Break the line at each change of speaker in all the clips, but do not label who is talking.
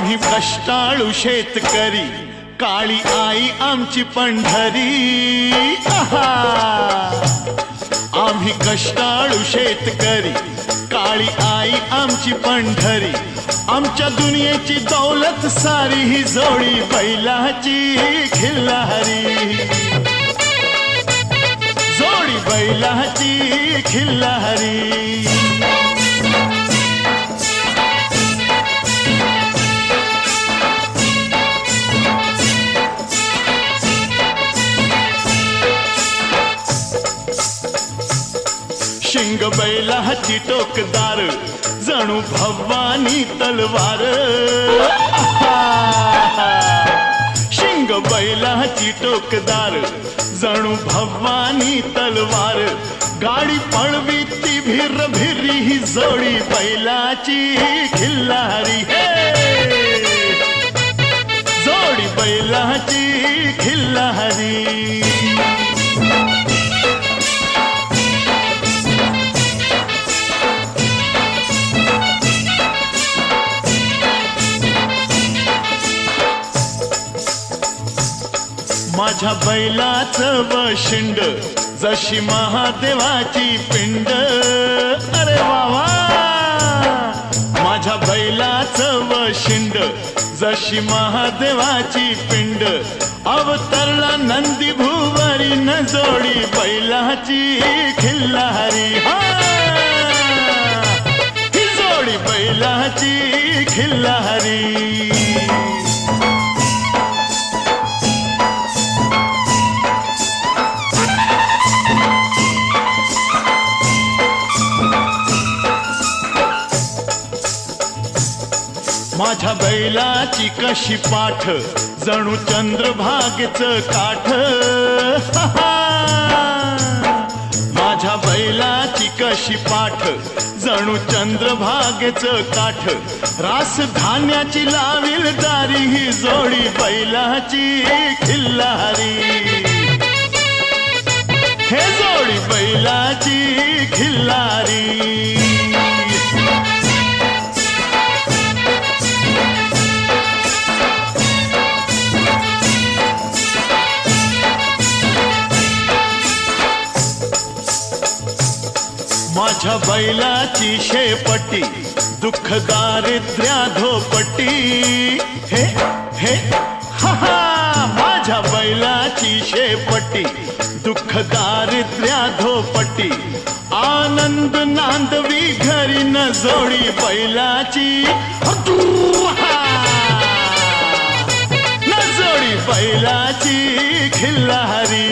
आम्ही कष्टाळू शेतकरी, काळी आई आमची पंढरी। आहा, आम्ही कष्टाळू शेतकरी, काळी आई आमची पंढरी। आमच्या दुनियेची दौलत सारी ही जोडी बैलाची खिल्लारी, जोडी बैलाची खिल्लारी। शिंग बैलाची टोकदार, जणू भवानी तलवार। शिंग बैलाची टोकदार, जणू भवानी तलवार। गाडी पळवी ती भिर भिरी, ही जोडी बैलाची खिल्लारी। जोडी बैलाची खिल्लारी। माझ्या बैलाचं वशिंड, जशी महादेवाची पिंड। अरे वावा, माझ्या बैलाचं वशिंड, जशी महादेवाची पिंड। अवतरला नंदी भुवरी, न जोडी बैलाची खिल्लारी। ही जोडी बैलाची खिल्लारी। माझ्या बैलाची कशी पाठ, जणू चंद्रभागेचं काठ। माझ्या बैलाची कशी पाठ, जणू चंद्रभागेचं काठ। रास धान्याची लावील दारी, ही जोडी बैलाची खिल्लारी। हे जोडी बैलाची खिल्लारी। माझ्या बैलाची शेपटी, दुःख दारिद्र्या धोपटी। हे हे हा हा, माझ्या बैलाची शेपटी, दुःख दारिद्र्या धोपटी। आनंद नांदवी घरी, न जोडी बैलाची न जोडी बैलाची खिल्लारी।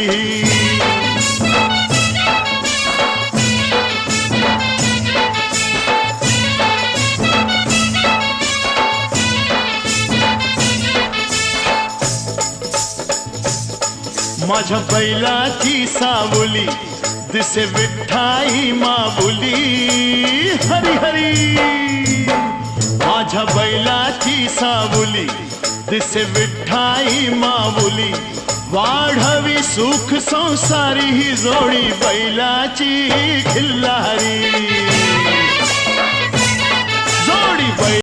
माझ्या बैलाची सावली, दिसे विठ्ठाई माऊली। हरी हरी, माझ्या बैलाची सावली, दिसे विठ्ठाई माऊली। वाढवी सुख संसारी, ही जोडी बैलाची खिल्लारी। जोडी